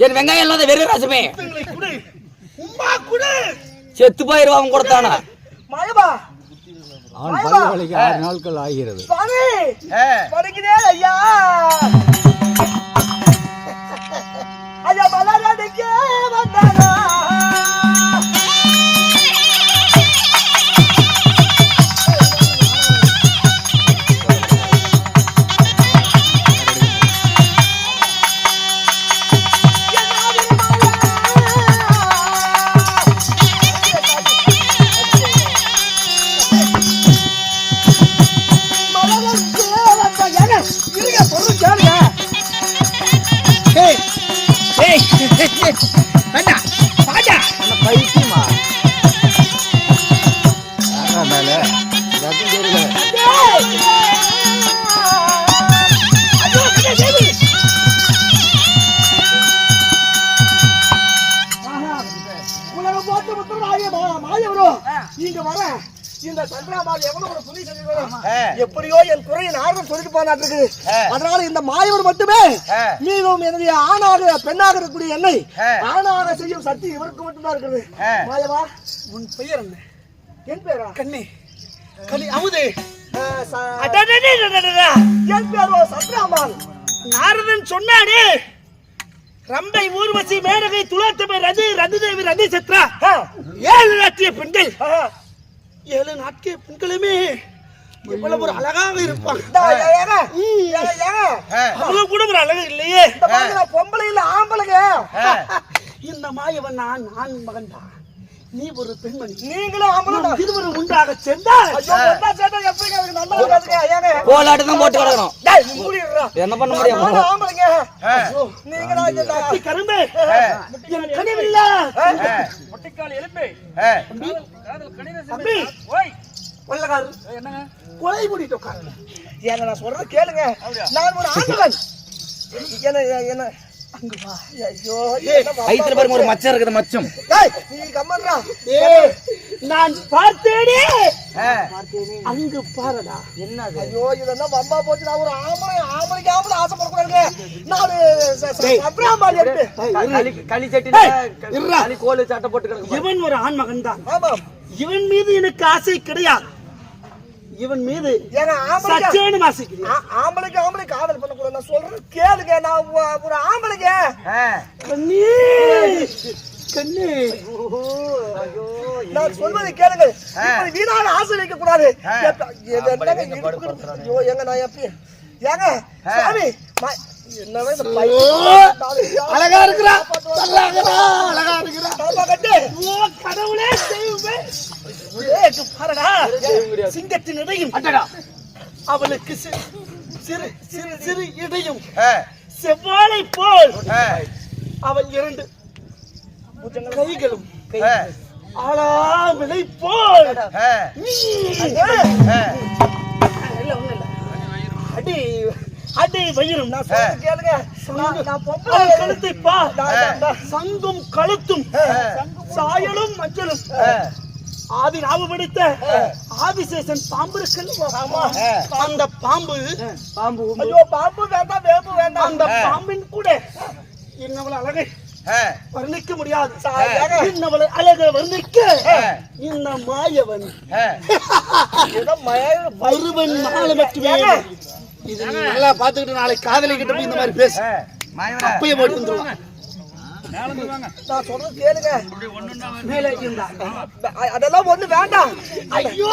என் வெங்காயம் இல்லாத வெறும் ரசமே செத்து போயிருவா அவன் கொடுத்தானா அவன் பல்ல வலிக்கு 6 நாட்கள் ஆகிறது. ஐயா ஐயா மலரடிக்க வந்தானா எப்படியோ என் குறையை நாரதன் சொல்லிட்டு போனாட்டு. அதனால இந்த மாயவர் மட்டுமே மீண்டும் என்னுடைய ஆணாக பெண்ணாக இருக்கக்கூடிய என்னை ஆணாக செய்யும் சக்தி இவருக்கு மட்டும்தான் இருக்கிறது. மாயவா, உன் பெயர் என்ன? என் பேரா? கண்ணே கனி அமுதே. என் பேரோ சத்ராமான். நாரதன் சொன்னானே, ரம்பை, ஊர்வசி, மேனகை, துலாத்தமை, ரதி, ரதிதேவி, ரதி சத்ரா 7 நாட்டிய பெண்கள். 7 நாட்டிய பெண்களுமே எவ்வளவு ஒரு அழகாக இருப்பாங்க. அவங்க கூட ஒரு அழகு இல்லையே. பொம்பளை இல்ல ஆம்பளைங்க. இந்த மாயவன் நான் மகன் தான். நீ ஒரு பெண்மணி, நீங்களும் ஆம்பளை. இருவரும் ஒன்றாக சேர்ந்தால் கோலாட்டம் போட்டு கிடக்கணும். என்ன பண்ண முடியும்? ஆம்பளைங்க நீங்களா கரும்பு கனிவில்ல முட்டிக்கால் எலும்பு தம்பி கொலை முடிட்டு உட்காருங்க. ஏங்க நான் சொல்றது கேளுங்க. நான் ஒரு ஆண்மகன். என்ன அங்க வா. ஐயோ ஐத்துல பாருங்க ஒரு மச்சம் இருக்குது. மச்சம் நீ கம்மறா. நான் பார்த்தேனே. அங்க பாருடா. என்னது? ஐயோ இதெல்லாம் வம்பா போச்சு. நான் ஒரு ஆம்பளைக்கு ஆசைப்படக்கூடாதுங்க. நான் அப்ராமால் எடுத்து களி சட்டி கோலு சட்டை போட்டு கிடக்கு. இவன் ஒரு ஆண்மகன் தான். ஆமாம். இவன் மீது எனக்கு ஆசை கிடையாது. இவன் மீது சச்சேன்னு ஆசைக்கிறேன். ஆம்பளைக்கு காதல் பண்ணக்கூடாது. நான் சொல்றது கேளுங்க. நான் ஒரு ஆம்பளைங்க. கண்ணே நான் சொல்வதை கேளுங்க. வீணான ஆசை வைக்க கூடாது. எங்க நான் எப்படி ஏங்க சாமி அழகா இருக்கிறா. அழகா இருக்கிறா. கடவுளே சிங்கத்தின் இடையும் அவளுக்கு சிறு சிறு சிறு இடையும் செவ்வாழை போல் அவள் 2 கைகளும் ஆளாவிலை போல் அடி அடி வயிறும். நான் கேளுங்க. கழுத்தை பா. சங்கும் கழுத்தும் சாயலும் மஞ்சளும் ஆதி நாவு பிடித்த ஆதிசேஷன் பாம்பு இருக்கு. அந்த பாம்பு ஐயோ பாம்பு வேண்டாம், வேம்பு வேண்டாம். அந்த பாம்பின் கூட என்னவள அழகை வர்ணிக்க முடியாது. இன்னவளை அழக வர்ணிக்க இந்த மாயவன் ஒருவன் மாலை மட்டுமே. இது நீ நல்லா பாத்துக்கிட்டு நாளைக்கு காதலிக்கிட்டு போய் இந்த மாதிரி பேசு. அப்பயே போட்டு வந்துருவாங்க. நான் சொல்றது கேளுங்க. மேலே இருந்தா அதெல்லாம் ஒண்ணு வேண்டாம். ஐயோ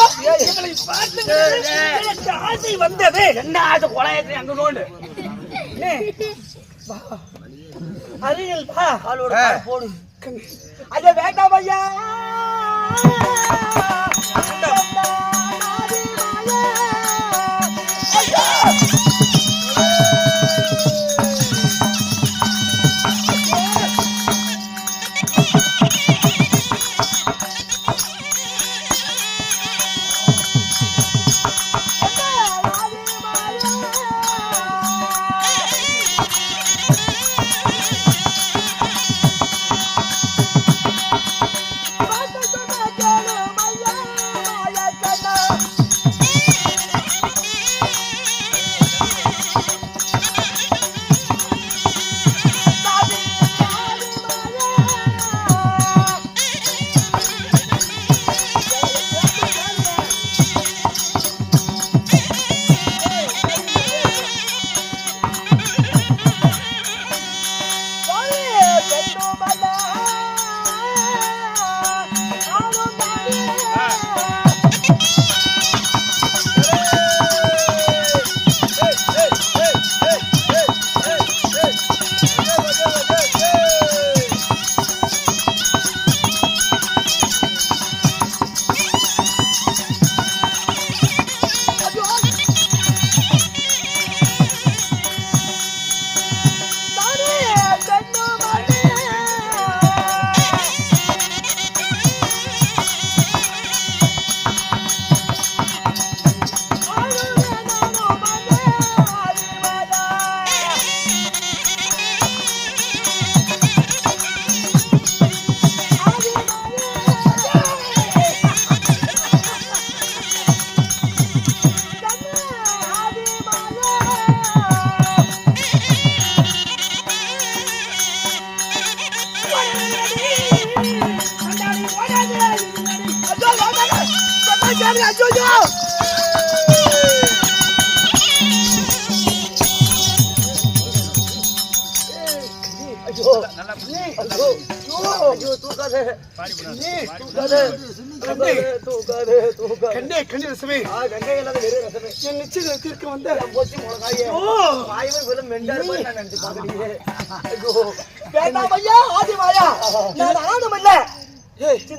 இவளை பார்த்து எனக்கு ஆசை வந்தது. என்ன ஆசை கொலையத்தை அங்க நோண்டு அருகில் வா. காலோட கால் போடு. ஐயா வேண்டாம் ஐயா.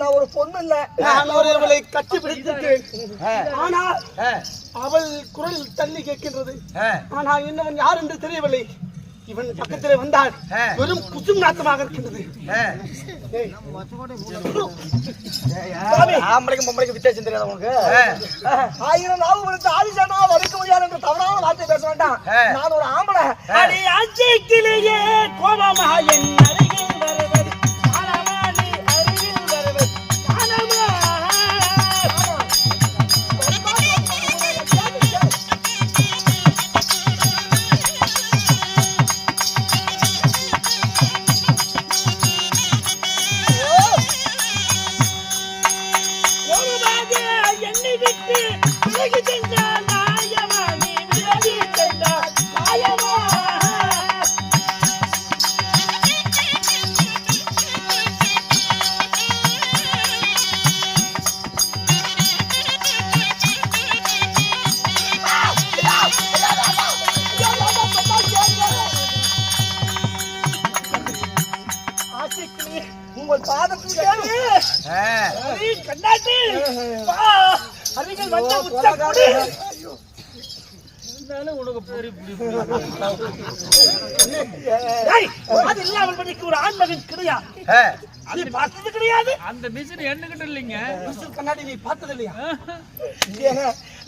நான் ஒரு பொண்ணு இல்ல, நான் ஒருவளை கட்டி பிடித்திருக்கிறேன். ஆனால் அவள் குரல் தள்ளி கேட்கின்றது. ஆனால் என்னவன் யார் என்று தெரியவில்லை. இவன் பக்கத்திலே வந்தால் வெறும் குசும் நாத்தமாக இருக்கின்றது. ஆம்பளைக்கும் பொம்பளைக்கும் வித்தியாசம் தெரியாத உனக்கு? ஆயிரம் நாவு விழுந்து ஆதிசானா வரைக்க முடியாது என்று தவறான வார்த்தை பேச வேண்டாம். நான் ஒரு ஆம்பளை. அச்சைக்கிலேயே கோபமா என் அருகில் வருவது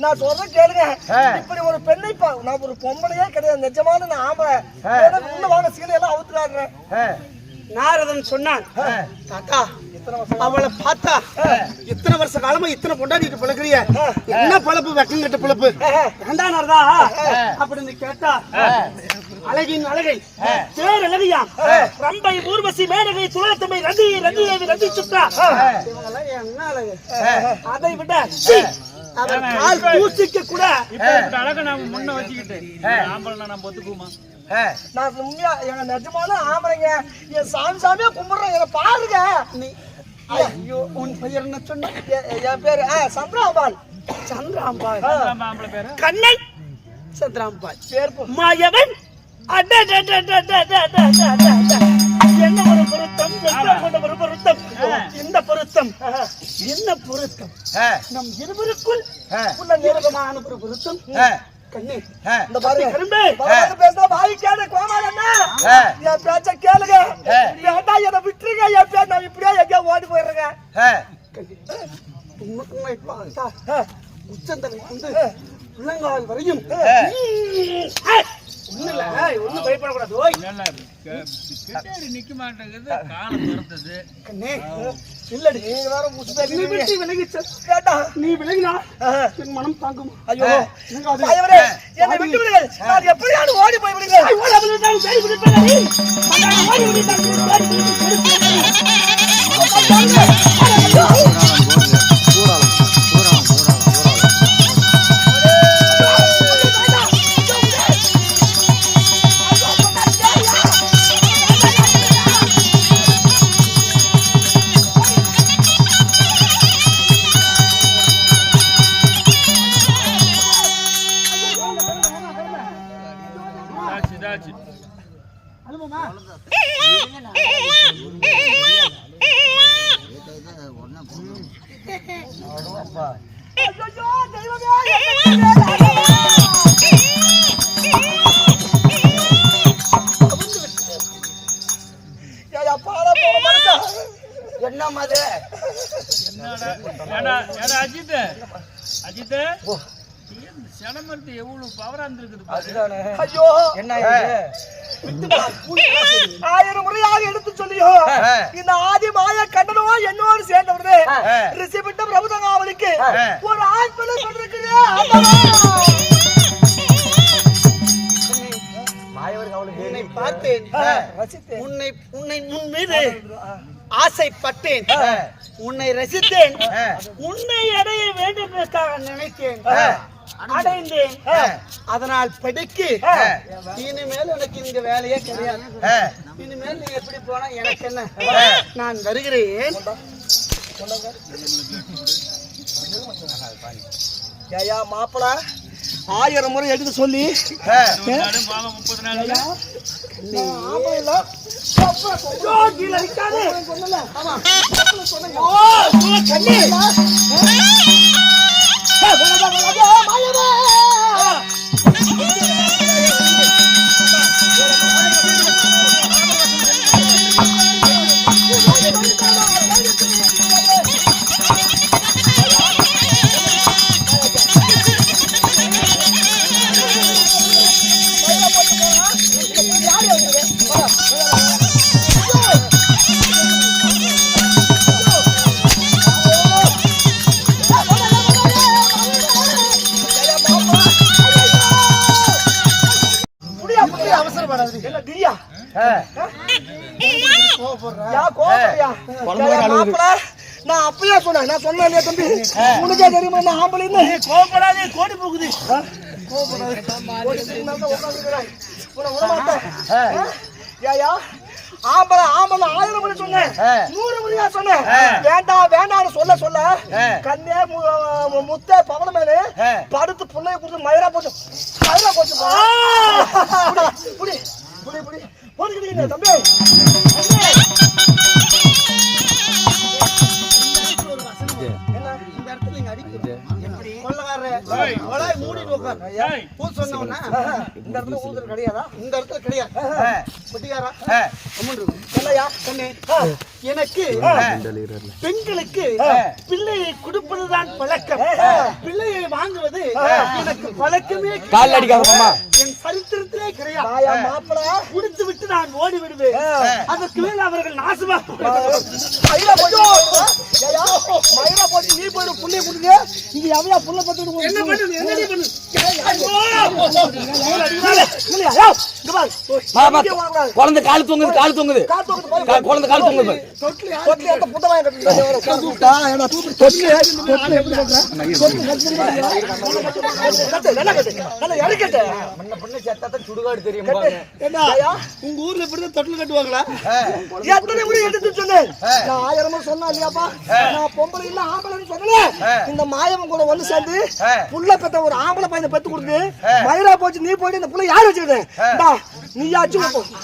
நான் சொல்றேன் கேளுங்க. இப்படி ஒரு பெண்ணை நான் ஒரு பொம்பளையே கிடையாது, நிஜமான நான் ஆம்பளை. உள்ள வாங்க சீலை எல்லாம் அவுத்துறாங்க. நாரதன் சொன்னான், தாத்தா அவளை பார்த்தா இத்தனை வருஷ காலமா இத்தனை கொண்டாடிட்டு பழக்கிறிய, என்ன பழப்பு வெக்கம் கட்ட பழப்பு வேண்டாம் நாரதா அப்படின்னு கேட்டா அழகின் அழகை தேர் அழகையாம் ரம்பை ஊர்வசி மேனகை துளத்தமை ரதி ரதி தேவி ரதி சித்ரா இவங்கெல்லாம் என்ன அழகு அதை விட அவர் கால் தூசிக்க கூட இப்ப அழக நாம முன்ன வச்சுக்கிட்டு ஆம்பளை நம்ம ஒத்துக்குமா? நான் உண்மையா எங்க நிஜமான ஆம்பளைங்க என் சாமியா கும்பிடுறேன் என்ன பாருங்க நீ ஐயோ உன் பெயர் என்ன சொன்ன என் பேரு சந்திராம்பாள் சந்திராம்பாள் கண்ணன் சந்திராம்பாள் பேர் மாயவன் என்ன ஒரு பொருத்தம் ஒரு பொருத்தம் இந்த பொருத்தம் என்ன பொருத்தம் நம் இருவருக்குள் உள்ள நிரூபமான ஒரு பொருத்தம் கண்ணே இந்த பாருங்க கரும்பே பேசா வாய்க்காத கோமாளண்ணா என் பேச்ச கேளுங்க வேண்டா என்ன விட்டுருங்க என் பேர் நான் இப்படியே எங்கேயா ஓடி போயிடுறேங்க உண்மை பார்த்தா உச்சந்தலை வந்து உள்ளங்கால் வரையும் ஒன்னும் பயப்படக்கூடாது நிக்க மாட்டேங்குது காலம் திறந்தது கண்ணே இல்லடி நீங்க வேற நீ விட்டு விலகி கேட்டா நீ விலகினா என் மனம் தாங்கும் ஐயோ என்னை விட்டு விடுங்கள் நான் எப்படியாவது ஓடி போய் விடுங்கள் ஓடி விடுங்கள் சரி விடுங்கள் ஓடி என்ன மாதிரி அஜித் அஜித் சிலமரத்து எவ்வளவு பவரா இருந்திருக்குது. ஐயோ என்ன 1000 முறையாக எடுத்து சொல்லியோ இந்த ஆதி மாய கண்டனோ என்னோடு சேர்ந்தவரு ரிஷிபிட்ட பிரபுதங்காவலுக்கு ஒரு ஆண் பிள்ளை சொல்லிருக்குது. உன்னை பார்த்தேன் உன்னை உன் மீது ஆசைப்பட்டேன் உன்னை ரசித்தேன் உன்னை அடைய வேண்டும் நினைத்தேன் அடைந்தேன் அதனால் படிக்கு இனிமேல் எனக்கு இங்க வேலையே கிடையாது. இனிமேல் நீ எப்படி போனா எனக்கு என்ன நான் வருகிறேன். ஏயா மாப்பிள 1000 முறை எடுத்து சொல்லி நான் அப்பயே சொன்னேன். நான் சொன்னேன் இல்லையா தம்பி உனக்கே தெரியுமா நான் ஆம்பளைன்னு கோபப்படாதே கோடி போகுது ஆம்பளை ஆம்பளை 1000 முறை சொன்னேன் 100 முறையா சொன்னேன். வேண்டாம் வேண்டாம்னு சொல்ல சொல்ல கண்ணே முத்த பவன மேலே படுத்து புள்ளைய கொடுத்து மயிரா போச்சு புடி புடி புடி போடுகிறீங்க தம்பி. இந்த இடத்துல நீங்க அடிக்கிறீங்க மூடிட்டு உட்காரு பூ சொன்ன இந்த இடத்துல ஊதுறது கிடையாதா? இந்த இடத்துல கிடையாது குட்டிகாரா இல்லையா கண்ணே எனக்கு பெண்களுக்கு பிள்ளையை கொடுப்பதுதான் பழக்கம். பிள்ளையை வாங்குவது எனக்கு பழக்கமே. என் சரித்திரத்தில் கிடையவே கிடையாது. மாப்பிள குடித்து விட்டு நான் ஓடி விடுவேன். அதற்கு மேல் அவர்கள் நாசமா மயிரா போச்சு. நீ போய் புள்ளைய கொடுங்க. இங்க எவையா புள்ள பத்து என்ன பண்ணு என்ன பண்ணு. குழந்தை கால் தூங்குது குழந்தை கால் தூங்குது சுடுகாடு தெரியும். உங்க ஊர்ல இப்படிதான் தொட்டில் கட்டுவாங்களா? எத்தனை முறை எடுத்து சொன்னேன். நான் 1000 சொன்னா இல்லையாப்பா, நான் பொம்பளை இல்ல ஆம்பளைன்னு சொன்னேன். இந்த மாயவன் கூட ஒண்ணு சேர்ந்து புள்ள பெத்த ஒரு ஆம்பளை பையனை பெத்து கொடுத்து மயிரா போச்சு. நீ போயிட்டு இந்த புள்ள யாரு வச்சுக்கிட்டேன் நீ ஆச்சு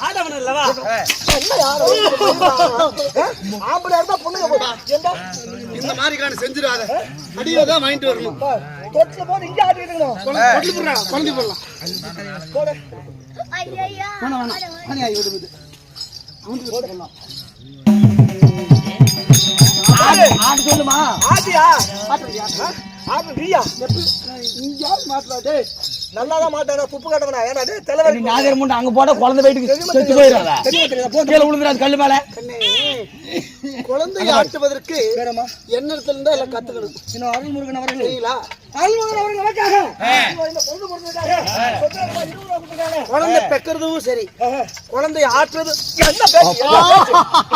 ஆடவன் இல்லவா? என்ன யாரு ஆம்பளை இருந்தா பொண்ணுங்க இந்த மாதிரி காண செஞ்சிடாத. அடியில தான் வாங்கிட்டு வரணும். தொட்டில போது இங்க ஆடிக்கணும். தொட்டில போடுறா குழந்தை போடலாம். போடு ஐயா வேணாம் மணி ஆகி விடுது. அவன் போடலாம். ஆடு சொல்லுமா? ஆடியா ஆடு நீயா இங்க யார் மாட்டலாடே? நல்லாதான் மாட்டாடா. துப்பு கட்டவனா ஏன்னா தலைவலி நாகர் முண்டை அங்க போட குழந்தை போயிட்டு செத்து போயிடாத. கீழே விழுந்துடாது கல்லு மேல. குழந்தையை ஆட்டுவதற்கு எண்ணத்துல இருந்தா எல்லாம் கத்துக்கணும். இன்னும் அருள்முருகன் அவர்கள் இல்லைங்களா? அருள்முருகன் அவர்கள் நமக்காக குழந்தை பெக்கிறதும் சரி, குழந்தை ஆற்றுறது என்ன பேச்சு?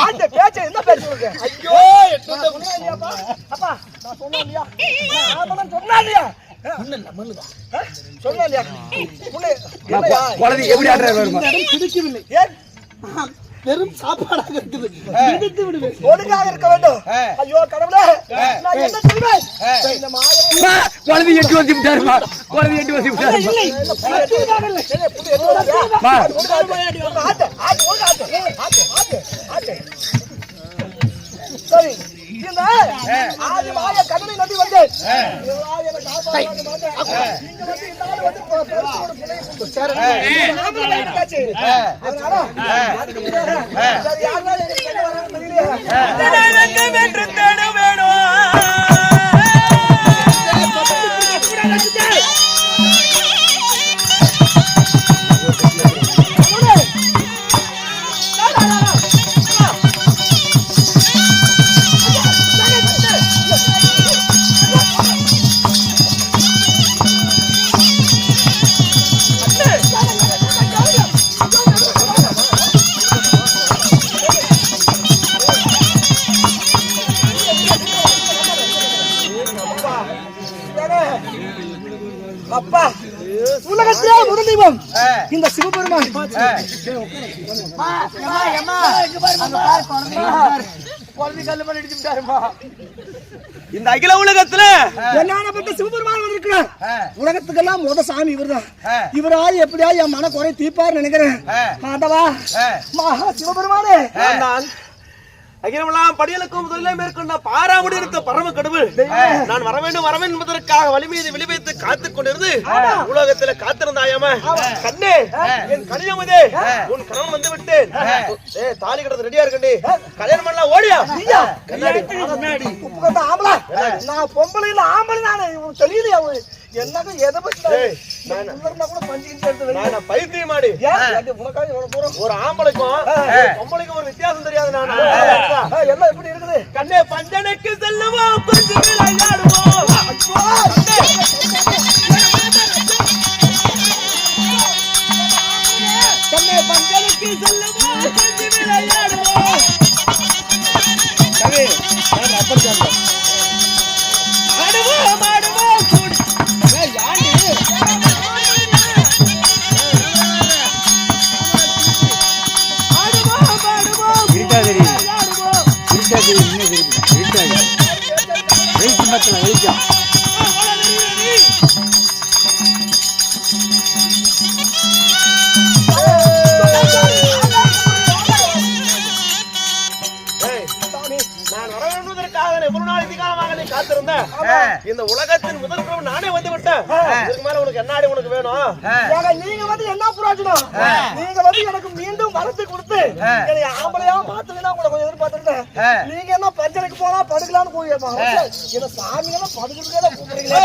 அந்த பேச்ச என்ன பேச்சு? ஐயோ அப்பா நான் சொன்னேன் இல்லையா? சொன்னா இல்லையா? சொன்னா இல்லையா? குழந்தை எப்படி ஆடுறாரு பிடிக்கவில்லை. வெறும் சாப்பாடாக இருக்குது. எடுத்து விடுவேன். ஒழுங்காக இருக்க வேண்டும். ஐயோ கடவுளே, நான் என்ன செய்வேன்? இந்த மாயவன் குழந்தை எட்டு வந்து விட்டாருமா. குழந்தை எட்டு வந்து விட்டாரு. இல்லை பத்திரிகாக இல்லை. புடி எடுத்து ஆட்டு ஆட்டு ஒழுங்கா ஆட்டு ஆட்டு ஆட்டு. சரி இந்த ஆதி மாய கடலை நம்பி வந்தேன். இவராய காப்பாற்ற மாட்டேன். நீங்க வந்து இந்த ஆளு வந்து பெருசோட புள்ளையை கொண்டு சேர நாம லைட்டாச்சு. அதனால சரி யாரா எனக்கு என்ன வரான்னு தெரியலையா? எனக்கு வென்று தேட வேணும். அப்பா உலகத்திலே முதல் தெய்வம் இந்த சிவபெருமான். இந்த அகில உலகத்துல என்னப்பட்ட சிவபெருமான் இருக்கிறார். உலகத்துக்கெல்லாம் முத சாமி இவர்தான். இவராய் எப்படியா என் மன குறை தீர்ப்பார் நினைக்கிறேன். ஆண்டவா மகா சிவபெருமானே, அகிலமெல்லாம் படியலுக்கும் முதலிலே மேற்கொண்ட பாராமுடி இருக்க பரம கடவுள் நான் வர வேண்டும் என்பதற்காக வலிமையை விளைவித்து காத்துக் கொண்டிருந்து உலகத்துல காத்திருந்தாயாம கண்ணே என் கனியமுதே உன் கணவன் வந்து விட்டேன். தாலி கட்டது ரெடியா இருக்கண்டி, கல்யாணம் பண்ணலாம் ஓடியா. ஆம்பளை நான் பொம்பளை இல்ல ஆம்பளை நானே தெரியலையா? என்னங்க எதை பத்தி கூட பஞ்சு பைத்தியமாடி ஒரு ஆம்பளைக்கும் பொம்பளைக்கும் ஒரு வித்தியாசம் தெரியாது. நான் எல்லாம் எப்படி இருக்குது? கண்ணே பஞ்சனைக்கு செல்லுவோம் கொஞ்சம் விளையாடுவோம். கண்ணே பஞ்சனைக்கு செல்லுவோம் கொஞ்சம் விளையாடுவோம். ஆடுவோம் ஆடுவோம் கூடி இந்த உலகத்தின் முதல் பிரபு நானே வந்து விட்டேன். இதுக்கு மேல உனக்கு என்ன உனக்கு வேணும்? நீங்க வந்து என்ன புரோஜனம்? நீங்க வந்து எனக்கு மீண்டும் வரத்து கொடுத்து என்னை ஆம்பளையா மாத்தலைன்னா உங்களை கொஞ்சம் எதிர்பார்த்துருந்தேன். நீங்க என்ன பஞ்சனைக்கு போனா படுக்கலான்னு போய் என்ன சாமி எல்லாம் படுக்கிறதுக்கே கூப்பிடுறீங்களா?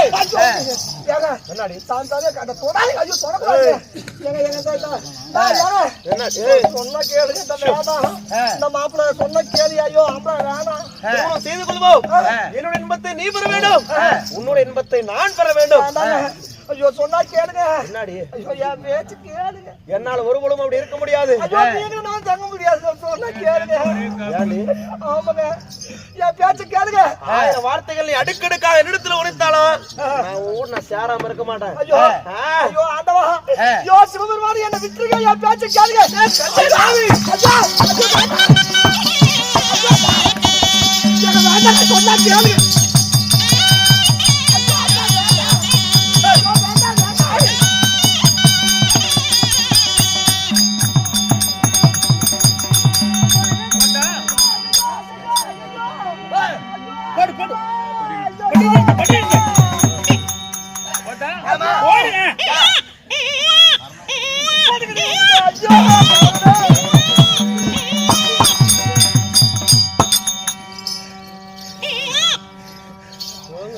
என்னடி சாந்தாவே கட்ட தொடாதே ஐயோ தொடக்கூடாது என்ன சொன்ன கேளுங்க இந்த மாப்பிள்ள சொன்ன கேளு ஐயோ அம்மா வேணாம் திருமணம் செய்து கொள்வோம் என்னோட இன்பத்தை நீ பெற வேண்டும் உன்னோட இன்பத்தை நான் பெற வேண்டும் ஐயோ சொன்னா கேளுங்க என்னடி ஐயோ என் பேச்சு கேளுங்க என்னால ஒரு பொழுதும் அப்படி இருக்க முடியாது ஐயோ நீங்க நான் தங்க முடியாது சொன்னா கேளுங்க ஏண்டி ஆமாங்க என் பேச்சு கேளுங்க 1000 வார்த்தைகள் நீ அடுக்கடுக்காக என்னிடத்துல உரைத்தாலும் நான் சேராம இருக்க மாட்டேன் ஐயோ ஐயோ ஆண்டவா ஐயோ சிவபெருமானே என்ன விட்டுருங்க என் பேச்சு கேளுங்க சொன்னா கேளுங்க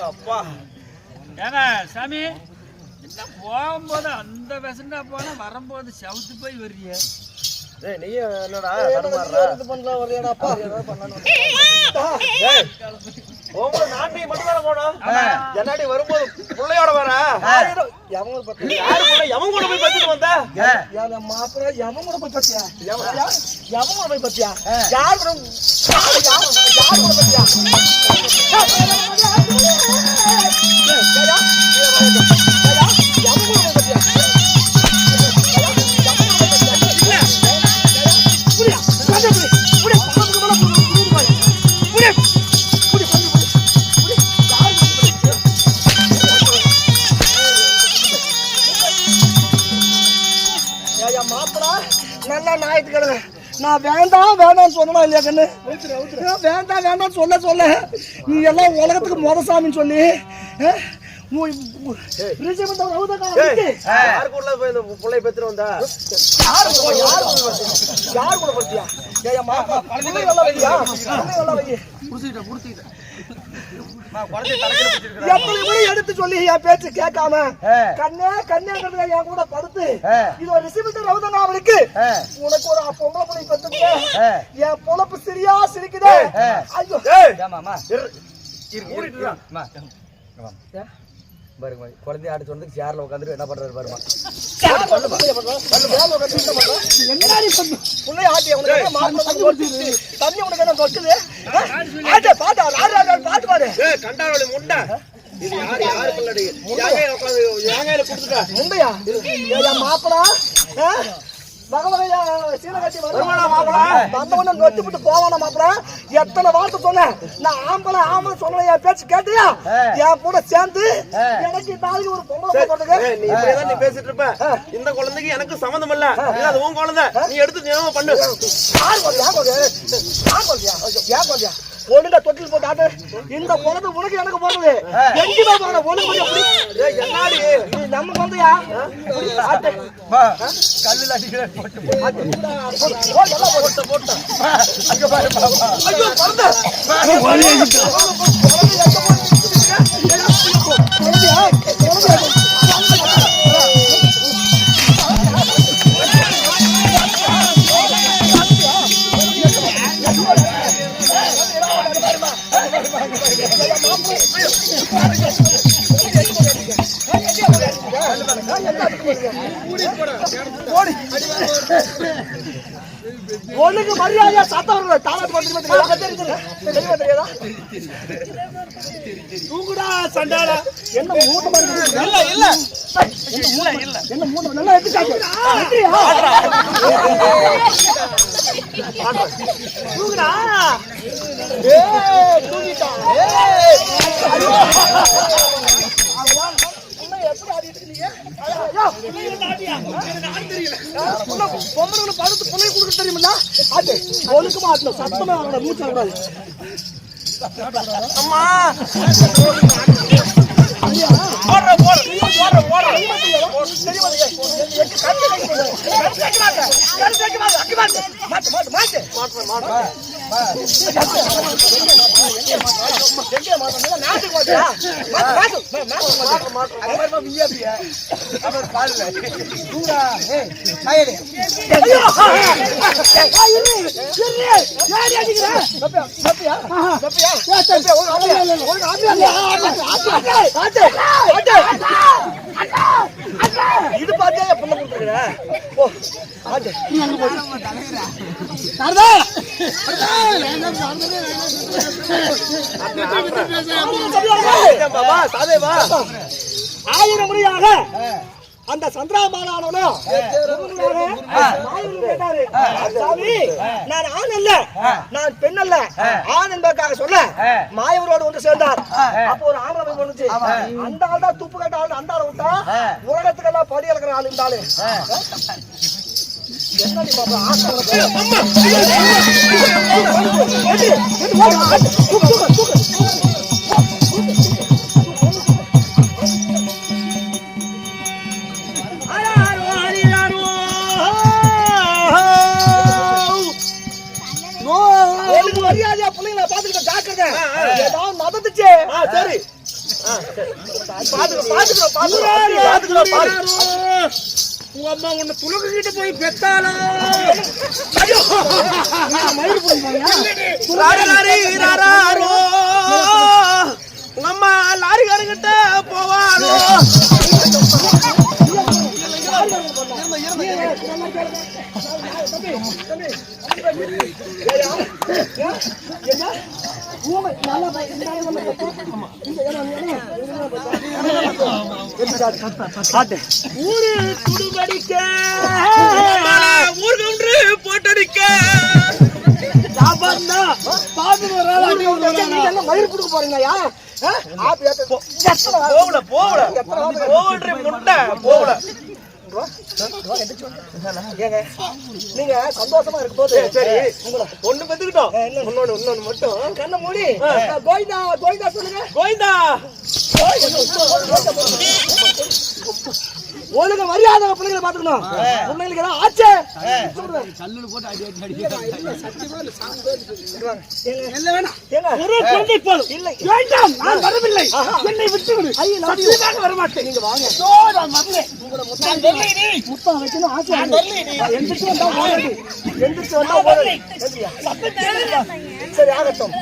அப்பா ஏங்க சாமி என்ன போகும்போது அந்த விசண்டா போனா வரும்போது சவுத்து போய் வர்றிய நீ என்னடா தடுமாறுற இது பண்ற ஒரேடாப்பா ஏதோ பண்ணனும் ஓங்க நாட்டி மட்டும் தான் போறோம் ஜனாடி வரும்போது புள்ளையோட வர யமன் பத்தி யாரு புள்ள யமன் கூட போய் பத்திட்டு வந்தா யார மாப்பிள்ள யமன் கூட போய் பத்தியா யமன் கூட போய் பத்தியா யார் கூட பத்தியா நான் வேண்டாம் சொன்னா இல்லையா கண்ணு வேண்டாம் சொல்ல நீ எல்லாம் உலகத்துக்கு முத சாமின்னு சொல்லி எடுத்து சொல்லி என் பேச்சு கேட்காம கண்ணே என் கூட படுத்து இது ஒரு ரிசிபிட்ட ரவுதனா அவளுக்கு உனக்கு ஒரு பொம்பளை பிள்ளை பத்துக்கு என் பொழப்பு சரியா சிரிக்குதே ஐயோ பாருங்க குழந்தை ஆட்டு சொன்னதுக்கு சேர்ல உட்காந்துட்டு என்ன பண்றாரு பாருமா தண்ணி உனக்கு என்ன தொட்டுது பாட்டு பாரு கண்டாரோட முண்டை இது யாரு பிள்ளடி யாங்கையில குடுத்துட்டா முண்டையா மாப்பிளா வகவகையா சீலை கட்டி வருவானா மாப்பிள வந்தவன நொட்டி விட்டு போவானா மாப்பிள எத்தனை வார்த்தை சொன்னேன் நான் ஆம்பளை சொன்ன என் பேச்சு கேட்டியா என் கூட சேர்ந்து எனக்கு நாளைக்கு ஒரு பொம்பளை போடுறதுக்கு நீ இப்படிதான் நீ பேசிட்டு இருப்ப இந்த குழந்தைக்கு எனக்கு சம்மந்தம் இல்ல அது உன் குழந்தை நீ எடுத்து ஞாபகம் பண்ணு ஒண்ணுங்க தொட்டில் போட்டு இந்த குழந்தை உனக்கு எனக்கு போடுறது எங்கேயுமே போன ஒண்ணு என்னாடி நீ நம்ம குழந்தையா கல்லுல அடிக்கிற போட்டு போட்டு அங்க பாரு ஐயோ குழந்தை ஒண்ணுக்கு மரியாதையா சத்தம் தூங்குடா சண்டாடா என்ன மூட்டை என்ன மூட்டை நல்லா தூங்குடா தூங்கிட்டா எப்படி ஆடிட்டு இருக்கீங்க பொம்பளை படுத்து பிள்ளை கொடுக்க தெரியுமில்ல அது ஒழுக்கமா ஆட்டணும் சத்தமா அவனோட மூச்சு விடாது அம்மா மாட்டோம் நாட்டுக்கு மாட்டியா இது பார்த்தா புள்ள கொடுத்துருக்க ஆயிரம் முறையாக அந்த சந்திராபாலானவனும் நான் ஆண் அல்ல நான் பெண் அல்ல ஆண் என்பதற்காக சொல்ல மாயவரோடு ஒன்று சேர்ந்தார். அப்போ ஒரு ஆம்பளை போனுச்சு. அந்த ஆள் தான் துப்பு கட்ட ஆள். அந்த ஆள் விட்டா உலகத்துக்கெல்லாம் படி இழக்கிற ஆள் இருந்தாலும் என்னடி பாப்பா ஆசை மரியாதையா பிள்ளைங்களை பாத்துக்கிட்ட ஜாக்கிரதை. ஏதாவது மதத்துச்சு சரி உங்க அம்மா உன்னை துலகிட்டு போய் பெத்தாளா? உங்க அம்மா லாரி காரங்கிட்ட போவாளோ? ஊரு குடுபடிக்க ஊர்கொன்று போட்டடிக்க மயிர் கொடுக்க போறீங்க போகல போகல போகல முட்டை போகல. நீங்க சந்தோஷமா இருக்கும் போது சரி ஒண்ணு பெத்துக்கிட்டோம். இன்னொன்னு மட்டும் கண்ண மூடி கோயிந்தா கோயிந்தா சொல்லுங்க. கோயிந்தா ஒழுங்க மரியாதை பிள்ளைங்களை பாத்துக்கணும். பிள்ளைங்களுக்கு ஏதாவது ஆச்சு வேண்டாம். நான் வரவில்லை. என்னை விட்டு விடு. வரமாட்டேன். நீங்க வாங்க. முத்தம் வைக்கணும் ஆசை. எந்திரிச்சு வந்தா ஓடுது. எந்திரிச்சு வந்தா ஓடுது. சரி ஆகட்டும்.